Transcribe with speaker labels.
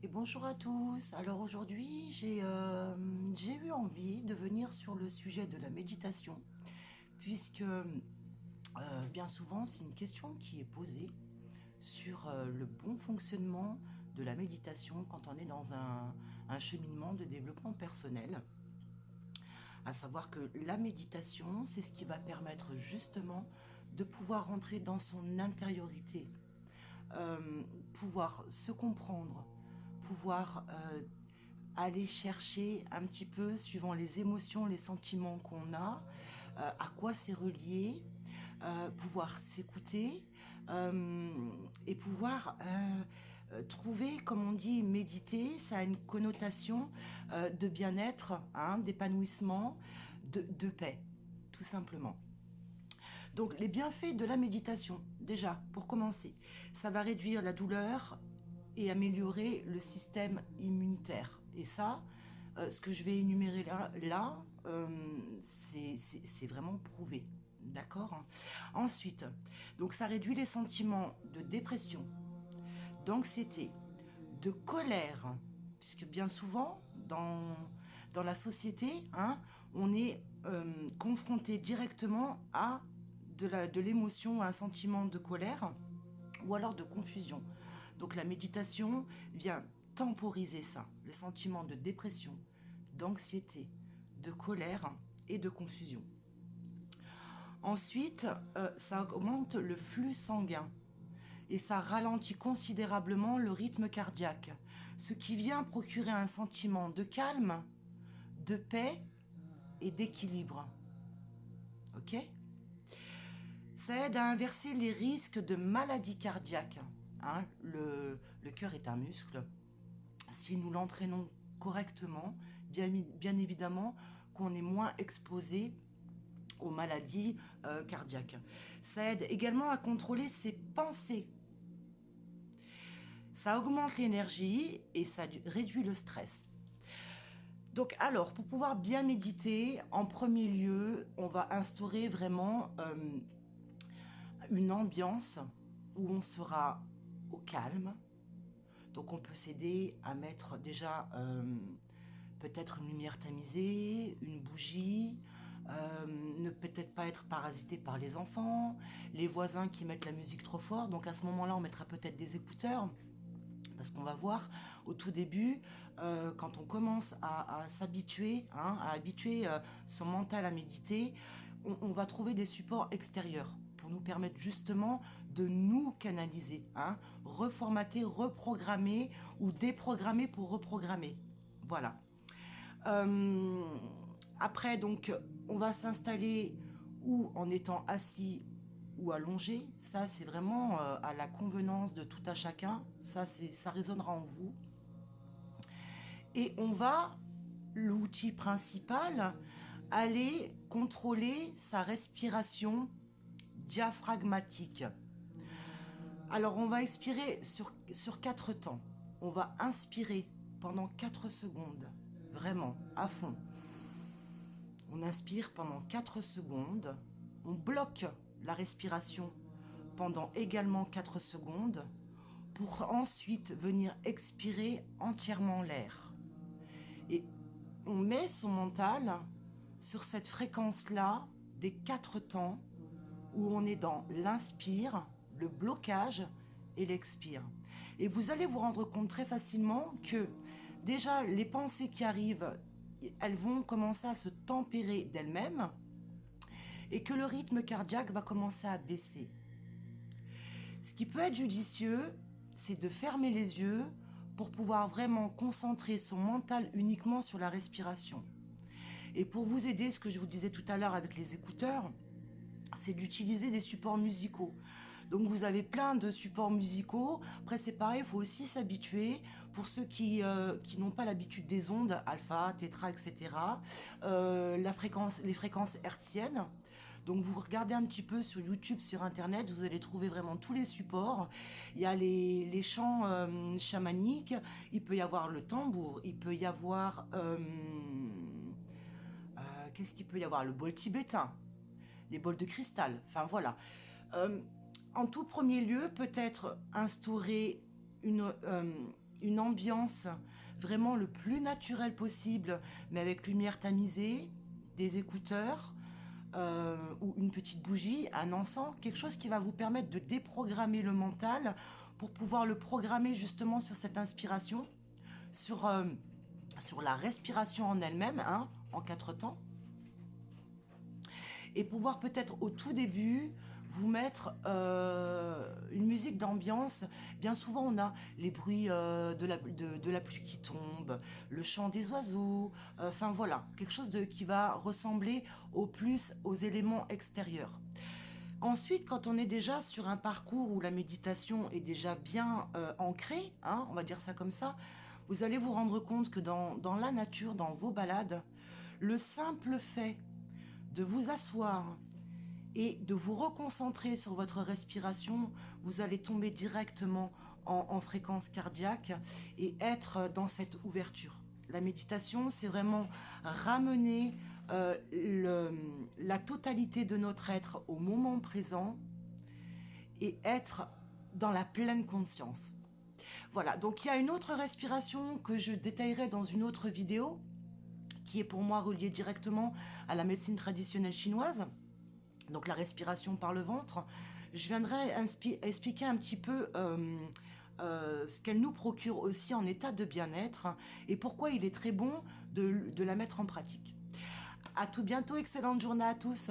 Speaker 1: Et bonjour à tous. Alors aujourd'hui, j'ai eu envie de venir sur le sujet de la méditation, puisque bien souvent, c'est une question qui est posée sur le bon fonctionnement de la méditation quand on est dans un cheminement de développement personnel. À savoir que la méditation, c'est ce qui va permettre justement de pouvoir rentrer dans son intériorité, pouvoir se comprendre, pouvoir aller chercher un petit peu, suivant les émotions, les sentiments qu'on a, à quoi c'est relié, pouvoir s'écouter et pouvoir trouver, comme on dit, méditer, ça a une connotation de bien-être, hein, d'épanouissement, de paix, tout simplement. Donc les bienfaits de la méditation, déjà, pour commencer, ça va réduire la douleur et améliorer le système immunitaire. Et ça, ce que je vais énumérer c'est vraiment prouvé. D'accord. Ensuite, donc ça réduit les sentiments de dépression, d'anxiété, de colère, puisque bien souvent, dans la société, hein, on est confronté directement à de l'émotion, à un sentiment de colère ou alors de confusion. Donc la méditation vient temporiser ça, le sentiment de dépression, d'anxiété, de colère et de confusion. Ensuite, ça augmente le flux sanguin et ça ralentit considérablement le rythme cardiaque, ce qui vient procurer un sentiment de calme, de paix et d'équilibre. Ok? Ça aide à inverser les risques de maladies cardiaques. Hein, le cœur est un muscle. Si nous l'entraînons correctement, bien évidemment qu'on est moins exposé aux maladies cardiaques. Ça aide également à contrôler ses pensées. Ça augmente l'énergie et ça réduit le stress. Donc alors, pour pouvoir bien méditer, en premier lieu, on va instaurer vraiment une ambiance où on sera au calme. Donc on peut s'aider à mettre déjà peut-être une lumière tamisée, une bougie, ne peut-être pas être parasité par les enfants, les voisins qui mettent la musique trop fort. Donc à ce moment-là, on mettra peut-être des écouteurs. Parce qu'on va voir au tout début, quand on commence à s'habituer, hein, à habituer son mental à méditer, on va trouver des supports extérieurs pour nous permettre justement de nous canaliser, hein, reformater, reprogrammer ou déprogrammer pour reprogrammer. Voilà. Euh, Après, donc, on va s'installer ou en étant assis ou allongé. Ça, c'est vraiment à la convenance de tout à chacun. Ça résonnera en vous. Et on va, l'outil principal, aller contrôler sa respiration diaphragmatique. Alors, on va expirer sur 4 temps. On va inspirer pendant 4 secondes, vraiment, à fond. On inspire pendant 4 secondes. On bloque la respiration pendant également 4 secondes pour ensuite venir expirer entièrement l'air. Et on met son mental sur cette fréquence-là des 4 temps où on est dans l'inspire, le blocage et l'expire. Et vous allez vous rendre compte très facilement que déjà les pensées qui arrivent, elles vont commencer à se tempérer d'elles-mêmes et que le rythme cardiaque va commencer à baisser. Ce qui peut être judicieux, c'est de fermer les yeux pour pouvoir vraiment concentrer son mental uniquement sur la respiration. Et pour vous aider, ce que je vous disais tout à l'heure avec les écouteurs, c'est d'utiliser des supports musicaux. Donc vous avez plein de supports musicaux. Après c'est pareil, il faut aussi s'habituer. Pour ceux qui n'ont pas l'habitude des ondes, alpha, tétra, etc. Les fréquences hertziennes. Donc vous regardez un petit peu sur YouTube, sur Internet, vous allez trouver vraiment tous les supports. Il y a les chants chamaniques, il peut y avoir le tambour, il peut y avoir... qu'est-ce qu'il peut y avoir? Le bol tibétain, les bols de cristal, enfin voilà. En tout premier lieu, peut-être instaurer une ambiance vraiment le plus naturelle possible, mais avec lumière tamisée, des écouteurs, ou une petite bougie, un encens, quelque chose qui va vous permettre de déprogrammer le mental pour pouvoir le programmer justement sur cette inspiration, sur, sur la respiration en elle-même, hein, en 4 temps, et pouvoir peut-être au tout début vous mettre une musique d'ambiance. Bien souvent on a les bruits de la pluie qui tombe, le chant des oiseaux, enfin voilà, quelque chose qui va ressembler au plus aux éléments extérieurs. Ensuite, quand on est déjà sur un parcours où la méditation est déjà bien ancrée, hein, on va dire ça comme ça, vous allez vous rendre compte que dans la nature, dans vos balades, le simple fait de vous asseoir et de vous reconcentrer sur votre respiration, vous allez tomber directement en fréquence cardiaque et être dans cette ouverture. La méditation, c'est vraiment ramener la totalité de notre être au moment présent et être dans la pleine conscience. Voilà, donc il y a une autre respiration que je détaillerai dans une autre vidéo, qui est pour moi reliée directement à la médecine traditionnelle chinoise, donc la respiration par le ventre. Je viendrai expliquer un petit peu ce qu'elle nous procure aussi en état de bien-être et pourquoi il est très bon de la mettre en pratique. À tout bientôt, excellente journée à tous.